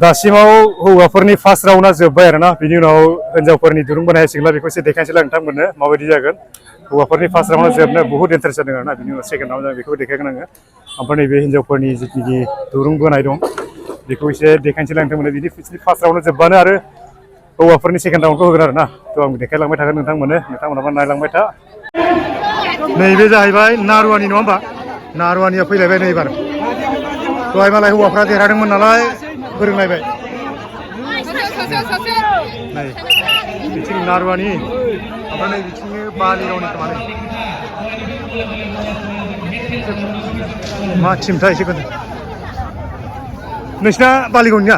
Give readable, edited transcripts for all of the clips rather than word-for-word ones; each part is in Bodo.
दासिमाव हौवाफोरनि फार्स्ट राउन्डआ जोब्बाय आरोना बिनि उनाव हिन्जावफोरनि दुरुं बोनायसिगोनला बेखौ एसे देखायनोसैलाय नोंथांमोननो माबायदि जागोन हौवाफोरनि फार्स्ट राउन्डआ जोबनो बहुत इन्टारेस्ट जादों आरोना बिनि उनाव सेकेन्ड राउन्ड बेखौ देखायगोन आङो ओमफ्राय नैबे हिन्जावफोरनि जिखिनि दुरुं बोनाय दं बेखौ एसे देखायनोसैलाय नोंथांमोननो बिनि फार्स्ट राउन्डआ जोब्बानो आरो हौवाफोरनि सेकेन्ड राउन्डखौ होगोन आरोना थ' आं देखायलांबाय थागोन नोंथांमोनाबो नायलांबाय था नैबे जाहैबाय नारुवानि नङा होमबा नारुवानिया फैलायबाय नै एबार दहाय मालाय हौवाफ्रा देरहादोंमोन नालाय फोरोंलायबाय नै बिथिं नारुवानि ओमफ्राय नै बिथिं बालिगावनि खोमा नै मा टिमथाय एसे खोन्था नोंसिना बालिगावनिया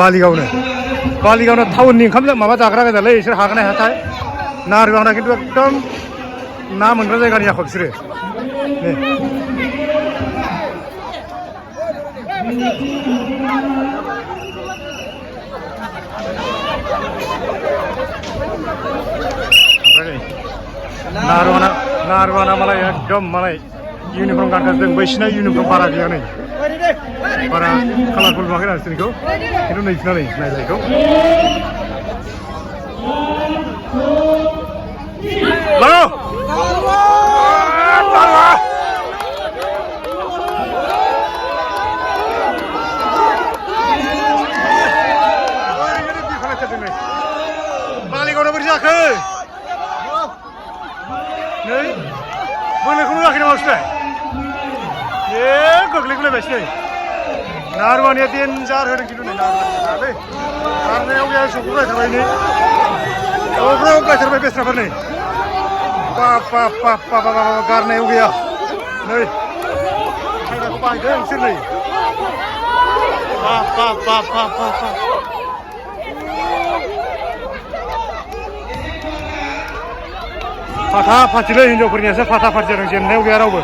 बालिगावना टाउननि ओंखाम माबा जाग्रा गोजालै बिसोर हागोन ना हायाथाय नारुवाना खिन्थु एकदम ना मोनग्रा जायगानि आखा बिसोरो नै नारुवाना मालाय एकदम मालाय इउनिफर्म गानगासिनो बैसिना इउनिफर्म बारा गैया नै बारा कालारफुल नुवाखै ना बिसोरनिखौ खिन्थु नैसिना नै नायलायखौ बालिगावना बोरै जाखो नै बोलोखौनो होआखै नामा बिसोर गोग्लैगुलायबायसो नै नारुवानिया देन्जार होदों खिन्थु नै नारुवानिया खारनायाव गैया सौखौ गायथारबाय नै सौखौ गायथारबाय बेस्राफोर नै बाब गारनायाव गैया नै खायदाखौ बाहायदों बिसोर नै बाब फाथा फाथिलै हिन्जावफोरनियासो फाथा फाथि जादों जेननायाव गैया रावबो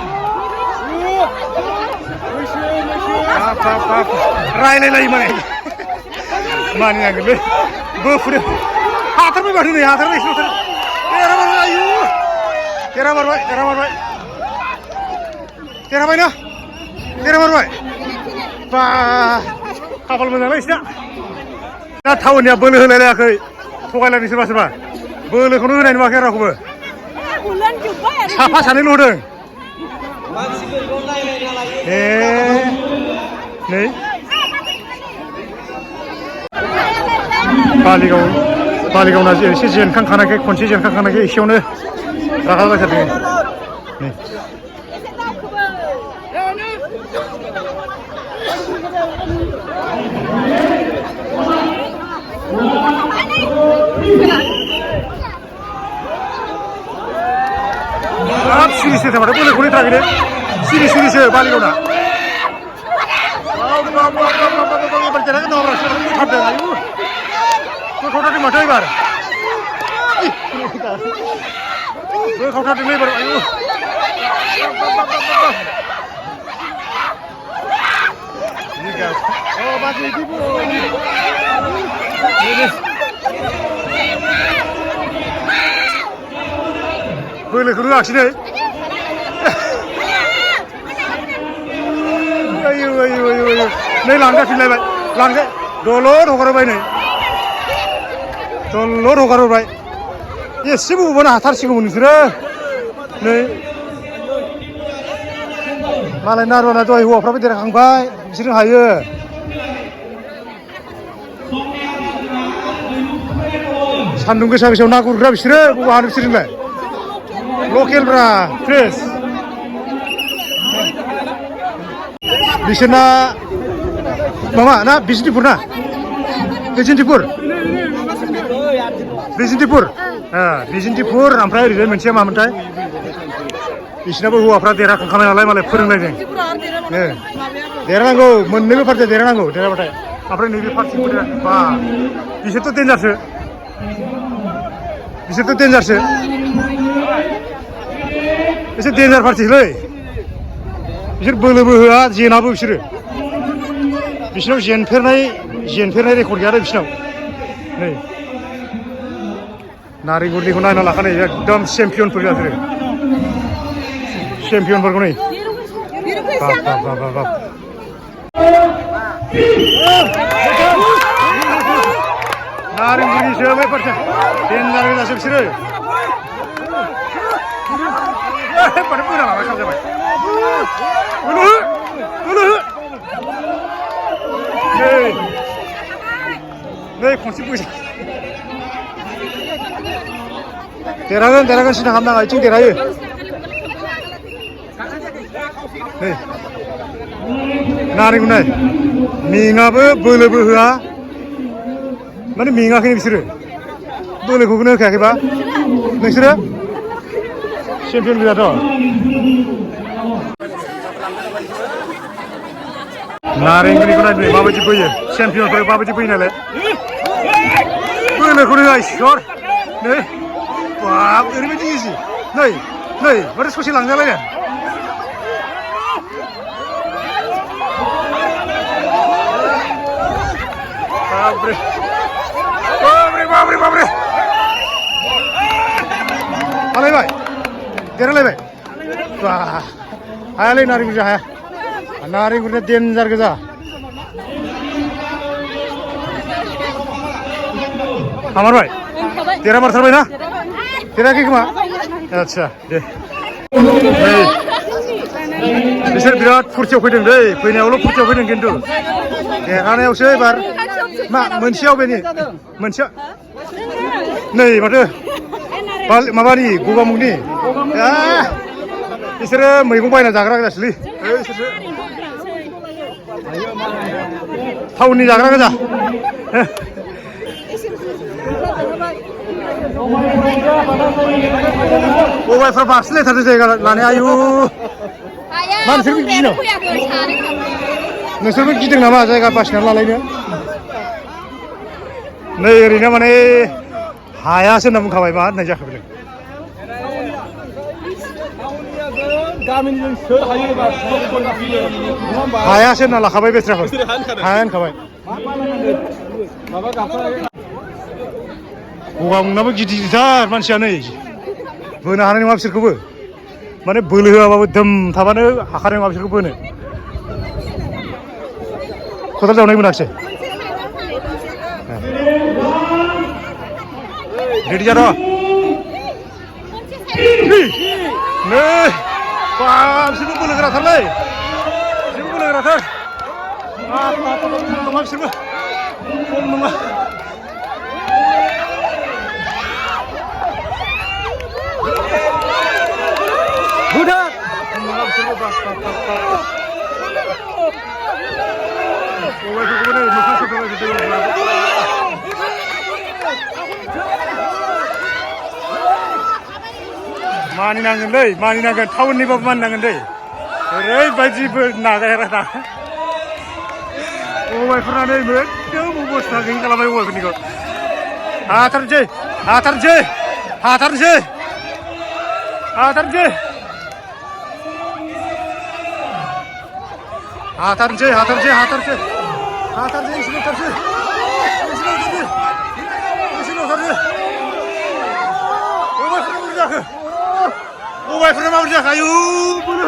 रायलायलायो माने मानिनांगोनलै बोफुदो हाथारबाय माथो नै हाथारबाय देरहाबाय आयु देरहाबाय बा खाफाल मोजांलै बिसिना दा टाउननिया बोलो होलायलायाखै थगायलायदों सोरबा बोलोखौनो होनाय नुवाखै रावखौबो साफा सानैल' होदों नै बालिगावना एसे जेनखांखानायखाय खनसे जेनखांखानायखाय एसेयावनो रागा जाथारदों नै हाब सिरिसो थारमाथो बोलोखौनो थाखैनो सिरिसो बालिगावना एबार देरहागोन नामा थारदों आयु बोखावथारदों माथो एबार बोखावथारदोंलै एबार आयु बोलोखौनो होआखिसै नै लांजाफिनलायबाय दलद हगारबाय नै दलद हगारबाय एसेबो बबावनो हाथारसिगौमोन नोंसोरो नै मालाय नारुवाना दहाय हौवाफ्राबो देरहाखांबाय बिसोरो हायो सान्दुं गोसायाव ना गुरग्रा बिसोरो बबाव हानो बिसोरजोंलाय लकेलब्रा फ्रेस बिसोरना माबा ना बिजनिपुर ओमफ्राय ओरैजाय मोनसेया मामोनथाय बिसोरनाबो हौवाफ्रा देरहाखांखानाय नालाय मालाय फोरोंलायदों देरहानांगौ मोननैबो पार्टिया देरहानांगौ देरहाबाथाय ओमफ्राय नैबे पार्टिखौ बा बिसोरथ' देन्जारसो एसे देन्जार पार्टिलै बिसोर बोलोबो होआ जेनाबो बिसोरनाव जेनफेरनाय रेकर्ड गैया आरो बिसोरनाव नै नारेंगुरिनिखौ नायना लाखानाय एकदम चेम्पियनफोर जाथारो चेम्पियनफोरखौ नै बाब नारेंगुरिसो बै फारसे देनजार गोजासो बिसोरो बारे बोना लाबाय खालामजाबाय नै खनसे बोजा देरहागोन सिन्था खालामनाङा इथिं देरहायो नै नारेंगु नाय मेङाबो बोलोबो होआ माने मेङाखै बिसोरो बोलोखौनो होखायाखैबा नोंसोरो चेम्पियन गोजाथ' नारेंगुरिखौ नायदो माबायदि बोयो चेम्पियनफोर माबायदि बोयो नालाय बोलोखौनो होआ इसर नै बाब ओरैबायदि इजि नै माथो ससे लांजालायनो बाब्रे हालायबाय देरहालायबाय हायालै नारेंगुरिया हाया नारेंगुरिया देनजार गोजा हामारबाय देरहामारथारबाय ना देरहायाखै खोमा आदसा दे बिसोर बिराद फुरथियाव फैदों दै फैनायावल' फुरथियाव फैदों खिन्थु देरहानायावसो एबार मा मोनसेयाव बेनि मोनसेया नै माथो माबानि गगामुगनि बिसोरो मैगं बायना जाग्रा गोजासोलै बिसोरसो टाउननि जाग्रा गोजा गगायफ्रा बारसिनलायथारदों जायगा लानाया आयु मा नोंसोरबो गिनो नोंसोरबो गिदों नामा जायगा बासिनानै लालायनो नै ओरैनो माने हायासो होनना बुंखाबाय मा होननाय जाखो बेलाय हायासो होनना लाखाबाय बेस्राखौ हाया होनखाबाय गगामुगनाबो गिदिरथार मानसिया नै बोनो हानाय नङा बिसोरखौबो माने बोलो होआबाबो दम थाबानो हाखानाय नङा बिसोरखौ बोनो खदाल जावनाय मोनाखिसै रेडि जाद' नै बिसोरबो बोलो गोराथारलै बिसोरबो बोलो गोराथार नङा बिसोरबो खम नङा मानिनांगोनलै मानिनांगोन टाउननिबाबो मानिनांगोन दै ओरैबायदिबो नागारा दा गगायफोरना नै एकदम अबस्था गैयि खालामबाय गगायफोरनिखौ हाथारनोसै गगायफोरना माबोरै जाखो आयु बोलो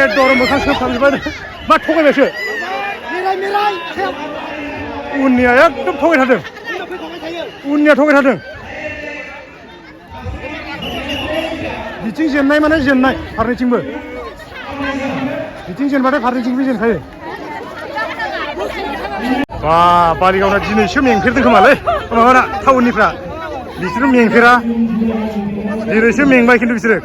एकदम मोखां सोबखांजोब्बाय मा थगायबायसो उननिया एकदम थगायथारदों बिथिं जेननाय माने जेननाय फारनैथिंबो बिथिं जेनबाथाय फारनैथिंबो जेनखायो बा बालिगावना दिनैसो मेंफेरदों खोमालै माबाना टाउननिफ्रा बिसोरो मेंफेरा दिनैसो मेंबाय खिन्थु बिसोरो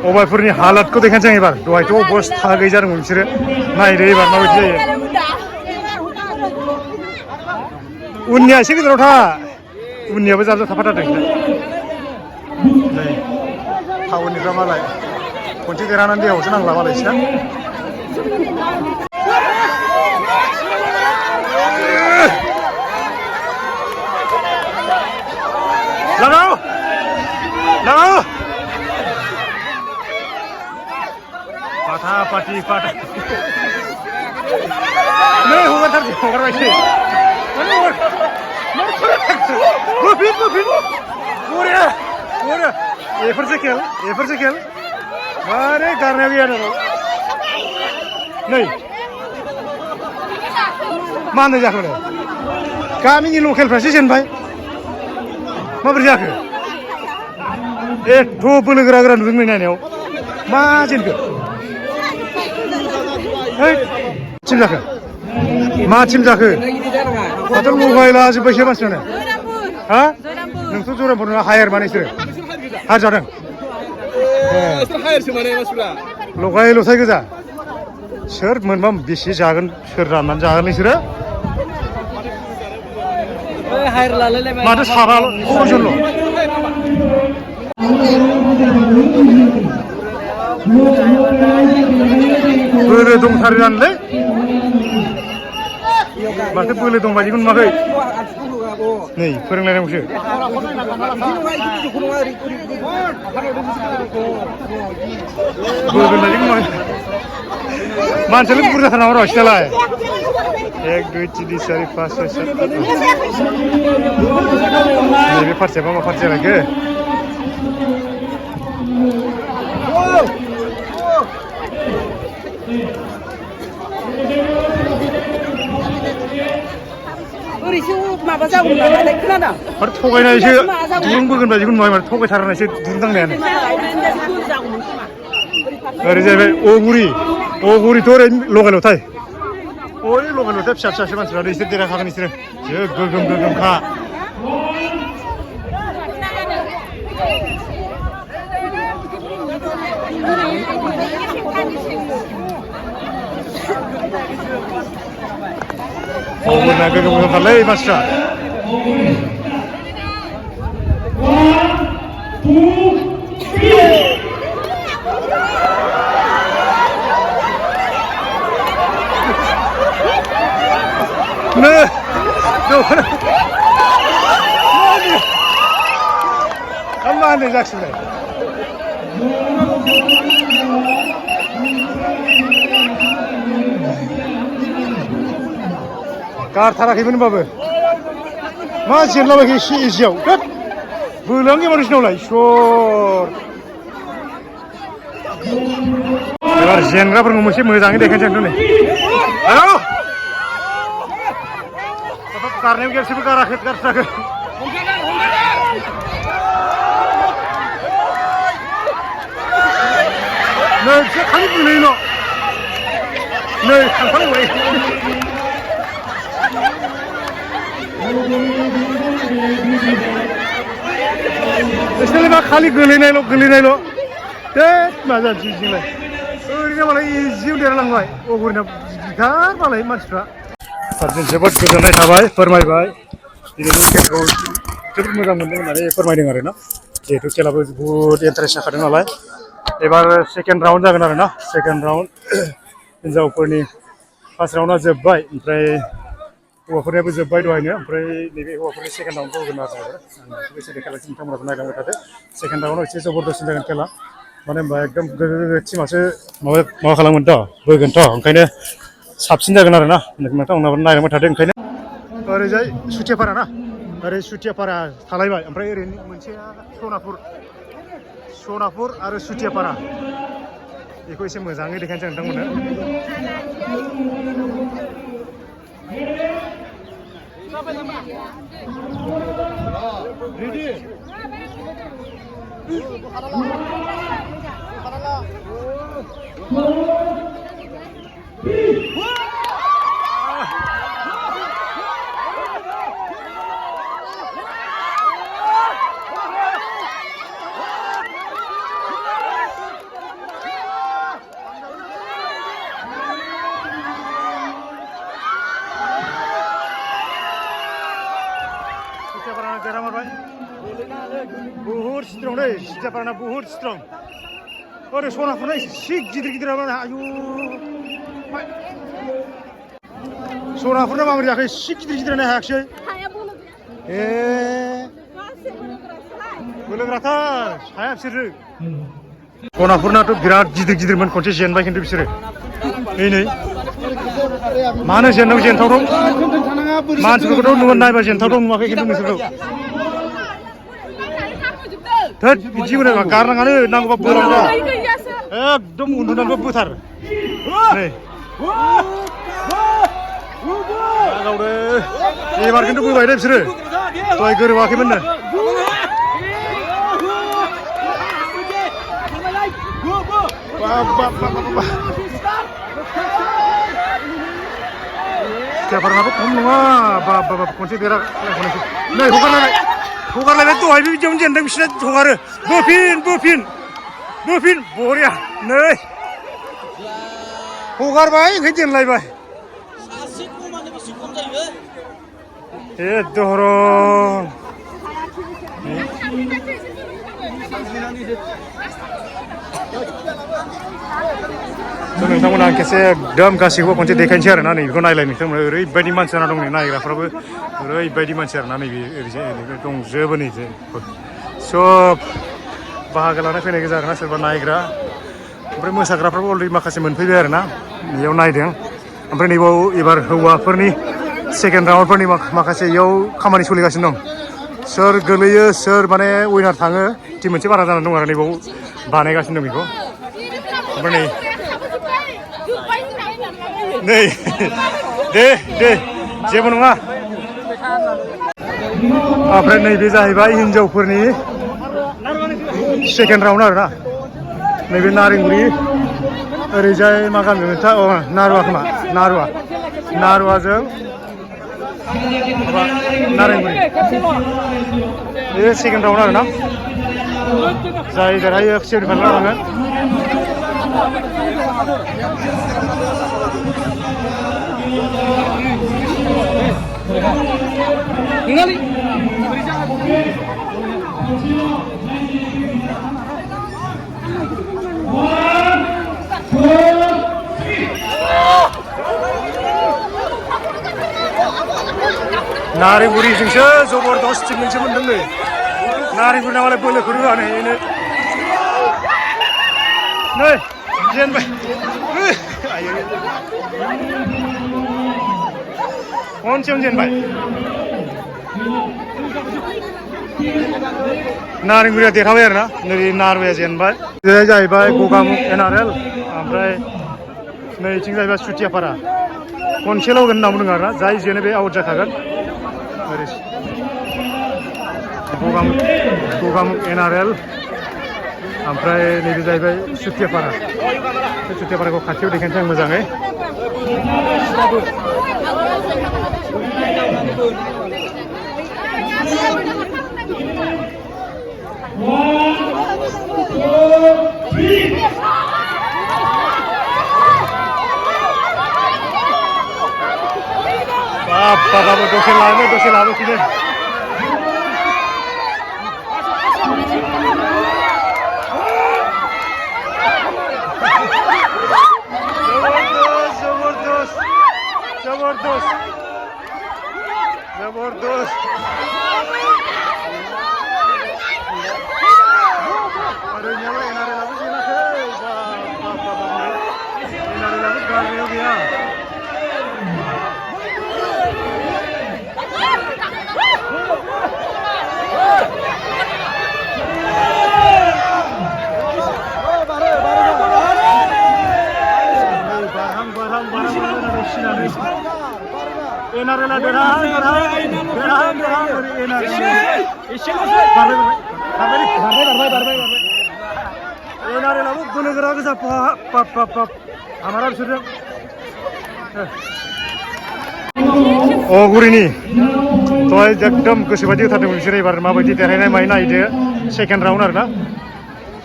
गगायफोरनि हालादखौ देखायनोसै आं एबार दहायथ' अबस्था गैयै जादोंमोन बिसोरो नायदो एबार माबायदि जायो उननिया एसे गेजेराव था उननियाबो जाब थाफाथारदों नै टाउननिफ्रा मालाय खनसे देरहानानै देहायावसो नांला मालाय बिसिना लागाव फाटा नै हगारबायसै एफोरसो खेल मारे गारनायाव गैया नोंनाव नै मा होननाय जाखो गामिनि लकेलफ्रासो जेनबाय माबोरै जाखो एथ' बोलो गोरा गोरा नुदों नै नायनायाव मा जेनखो टिम जाखो मा टिम जाखो माथो लगायलाजोब्बायसो मानसिफ्रानो हा नोंथ' जरामपुर नङा हायार माने बिसोरो हार जादों लगाय लथाय गोजा सोर मोनबा बेसे जागोन सोर राननानै जागोन बिसोरो माथो साराल' खयजनल' बोलो दंथारो जानोलै माथो बोलो दं बायदिखौ नुवाखै नै फोरोंलायनांगौसो बोगोन बायदिखौ नुवाखै मानसियालाय बुरजाथार नामा र' बिसोरनालाय 1 2 3 4 5 6 7 नैबे फारसेया मा फारसे जालायखो माबा जागौमोन नालाय खोनादों आरो थगायनायसो दुरुं बोगोन बायदिखौ नुवाखै माथो थगायथारनायसो दुरुं दांनायानो ओरै जाहैबाय अगुरिथ' ओरै लगायल'थाय ओरै लगायल'थाय फिसा फिसासो मानसिफ्रा बिसोर देरहाखागोन बिसोरो गोगोमखा अगुरना गोगोमथारलै मानसिफ्रा मा होननाय जाखिलाय गारथाराखैमोन होनबाबो मा जेनलाबायखो एसे इजियाव बोलोआनो गैया नोंसिनावलाय इसर एबार जेनग्राफोरखौ मोनसे मोजाङै देखायनोसै आंथ' नै हेलौ गारनायाव गेरसेबो गारथाराखै नै बिसोर खालि बुंनायल' नै थांफालायबाय बिसोरलाय मा खालि गोलैनायल' दे मा जानोसै बिदिजोंलाय ओरैनो मालाय इजियाव देरहालांबाय अगुरिना बिगार मालाय मानसिफ्रा सारजों जोबोद गोजोननाय थाबाय फोरमायबाय दिनैनि खेलखौ जोबोद मोजां मोनदों होननानै फोरमायदों आरोना जिहेथु खेलाबो बहुद इन्टारेस्ट जाखादों नालाय एबार सेकेन्ड राउन्ड जागोन आरोना सेकेन्ड राउन्ड हिनजावफोरनि फार्स्ट राउन्डआ जोब्बाय ओमफ्राय हौवाफोरनियाबो जोब्बाय दहायनो ओमफ्राय नैबे हौवाफोरनि सेकेन्ड राउन्डखौ होगोन आरो आं बेखौ एसे देखायलांसै नोंथांमोनाबो नायलांबाय थादो सेकेन्ड राउन्डआव एसे जबरदस्त जागोन खेला मानो होनबा एकदम गोगो टिमासो माबा खालामगोनथ' बोगोनथ' ओंखायनो साबसिन जागोन आरोना नोंथांमोनाबो नायलांबाय थादो ओंखायनो ओरैजाय सुथियापारा ना ओरै सुथियापारा थालायबाय ओमफ्राय ओरैनो मोनसेया सनापुर आरो सुथियापारा बेखौ एसे मोजाङै देखायनोसै नोंथांमोननो बहुत स्ट्रं दै सुथियापाराना बहुत स्ट्रं ओरै सनापुरना एसे गिदिर आयु सनापुरना माबोरै जाखो एसे गिदिरानो हायाखिसै ए बोलोग्राथार हाया बिसोरो सनापुरनाथ' बिराद गिदिरमोन खनसे जेनबाय खिन्थु बिसोरो नै मानो जेननांगौ जेनथावथाव मानसिफोरखौथ' नुगोन नायबा जेनथावथाव नुवाखै खिन्थु नोंसोरखौ थोद बिदि होनो गारनाङानो नांगौबा बोलांगा एकदम उन्दुनानैबो बोथार नै गावदो एबार खिन्थु बोबाय दे बिसोरो दहाय गोरोबाखैमोननो Siapa खम नङा बाब खनसे देरा नै हगारलायबाय दहायबो बिदियावनो जेनदों बिसोरना हगारो बोफिन बरिया नै हगारबाय ओंखायनो जेनलायबाय दहरं नोंथांमोना खेबसे एकदम गासैखौबो खनसे देखायनोसै आरोना नै बेखौ नायलाय नोंथांमोना ओरैबायदि मानसि जाना दं नै नायग्राफ्राबो ओरैबायदि मानसि आरोना नैबे ओरैजाय दंजोबो नै सब बाहागो लाना फैनाय गोजा आरोना सोरबा नायग्रा ओमफ्राय मोसाग्राफ्राबो अलरेडि माखासे मोनफैबाय आरोना बेयाव नायदों ओमफ्राय नैबाव एबार हौवाफोरनि सेकेन्ड राउन्डफोरनि माखासे इयाव खामानि सोलिगासिनो दं सोर गोलैयो सोर माने उइनार थाङो टिम मोनसे बारा जानानै दं आरो नैबाव बानायगासिनो दं बेखौ ओमफ्राय नै दे जेबो नङा ओमफ्राय नैबे जाहैबाय हिनजावफोरनि सेकेन्ड राउन्ड आरोना नैबे नारेंगुरि ओरैजाय मा गामिमोनथाय नारुवा खोमा नारुवाजों नारेंगुरि बे सेकेन्ड राउन्ड आरोना जाय देरहायो सेमिफाइनाल थाङो नारेंगुरिजोंसो जबरदस्त टिम मोनसे मोनदों नै नारेंगुरि नामालाय बोलोखौ रोङा नै जेनबाय खनसेयावनो जेनबाय नारेंगुरिया देरहाबाय आरोना नै नारुवाया जेनबाय बे जाहैबाय गगामुख NRL ओमफ्राय नैथिं जाहैबाय सुथियापारा खनसेल' होगोन होनना बुंदों आरोना जाय जेनो बे आउट जाखागोन ओरै गगामुख NRL ओमफ्राय नैबे जाहैबाय सुथियापारा बे सुथियापाराखौ खाथियाव देखायनोसै आं मोजाङै बाबाबो दसे लाबोफिनो जबरदस्त ओरैनोबो NRLआबो जेनाखै NRLआबो गारनायाव गैया NRLआ देरहां NRLआबो बोलो गोरा गोजा पाप आमारा बिसोरजों अगुरिनि दहाय एकदम गोसोबायदि होथारदोंमोन बिसोर एबार माबायदि देरहानाय माय नायदो सेकेन्ड राउन्ड आरोना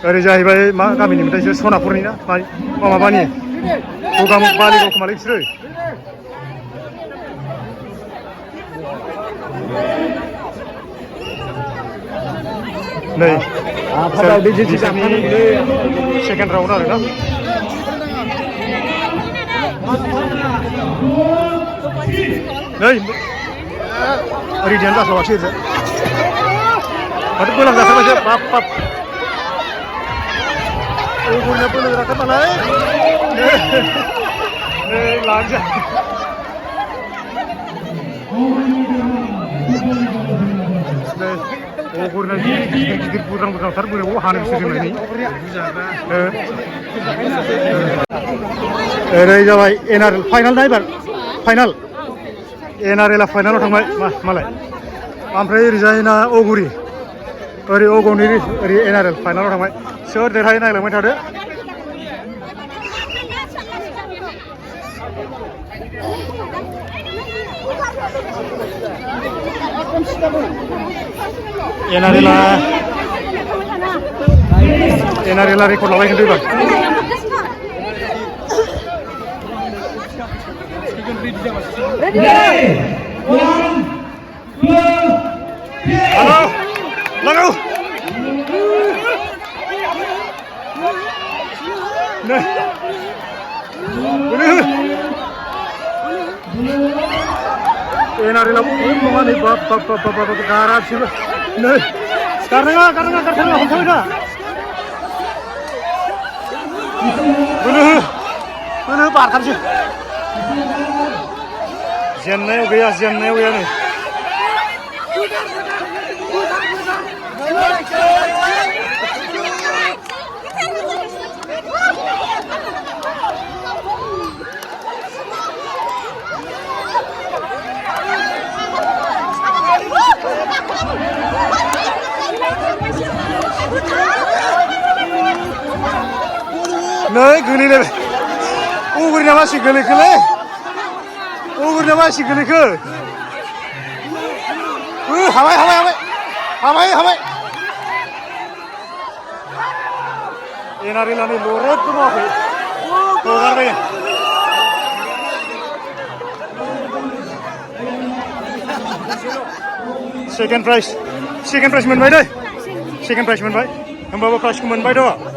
ओरै जाहैबाय मा गामिनि मोनथाय बिसोर सनापुरनि ना माबानि गगामुख बालिगाव खोमालै बिसोरो नै सेकेन्ड राउन्ड आरोना नै रेडियानो जाथ'वाखै ओरैजाय माथो बोलां जाथारबायसो बाप अगुरिया बोलो गोराथार नालाय नै लांजा अगरना गिदिर बुद्रां बुद्रांथार बोरैबा हानो बिसोर जोंनानै ओरै जाबाय एनआरएल फाइनाल ना एबार फाइनाल एनआरएलआ फाइनालाव थांबाय मालाय ओमफ्राय ओरैजायना अगुरि ओरै अगनि ओरै एनआरएल फाइनालाव थांबाय सोर देरहायो नायलांबाय थादो एनआरएलआ रेकर्ड लाबाय खिन्थु एबार Lago! एनआरएलआ नङा नै बाप गारासिबो नै गारनाङा हमथाबाय था बोलो बारथारसै जेननायाव गैया नै नै गोलैलायबाय अगुरिना मासि गोलैखोलै अगुरिना मासि गोलैखो हाबाय एनआरएलआ नै लरेटबो मावाखै हगारबाय सेकेन्ड प्राइज मोनबाय दै सेकेन्ड प्राइज मोनबाय होमबाबो प्राइजखौ मोनबायथ'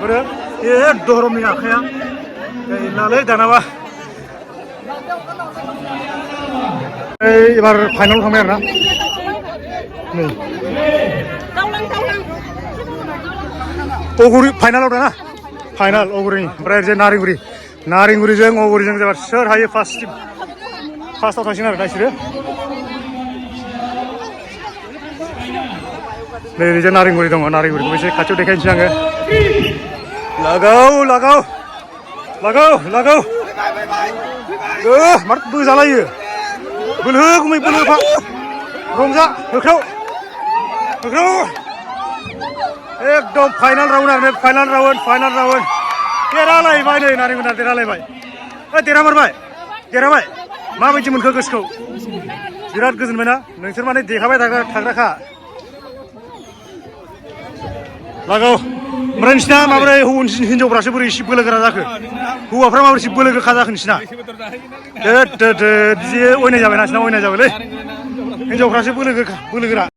बोरो ए धरमनि आखाया गैलालै दानाबा एबार फाइनालाव थांबाय आरोना नै अगुरि फाइनालाव दाना फाइनाल अगुरिनि ओमफ्राय ओरैजाय नारेंगुरिजों अगुरिजों जाबाय सोर हायो फार्स्टआव थांसिगोन आरो दाइसोरो नै ओरैजाय नारेंगुरि दङ नारेंगुरिखौ एसे खाथियाव देखायनोसै आङो लागाव मार बोजालायो बोलो गुमै बोलो फा रंजा होख्राव एकदम फाइनाल राउन्ड आरो फाइनाल राउन्ड देरहालायबाय नै नारेंगुरिया देरहालायबाय देरहाबाय माबायदि मोनखो गोसोखौ बिराद गोजोनबायना नोंसोर माने देखाबाय थाग्राखा लागाव ओमफ्राय नोंसिना माबोरै हिनजावफ्रासो बोरै एसे बोलोगोरा जाखो हौवाफ्रा माबोरै एसे बोलो गोखा जाखो नोंसिना बिदि अयनाय जाबायना नोंसिना अयनाय जाबायलै हिनजावफ्रासो बोलोगोरा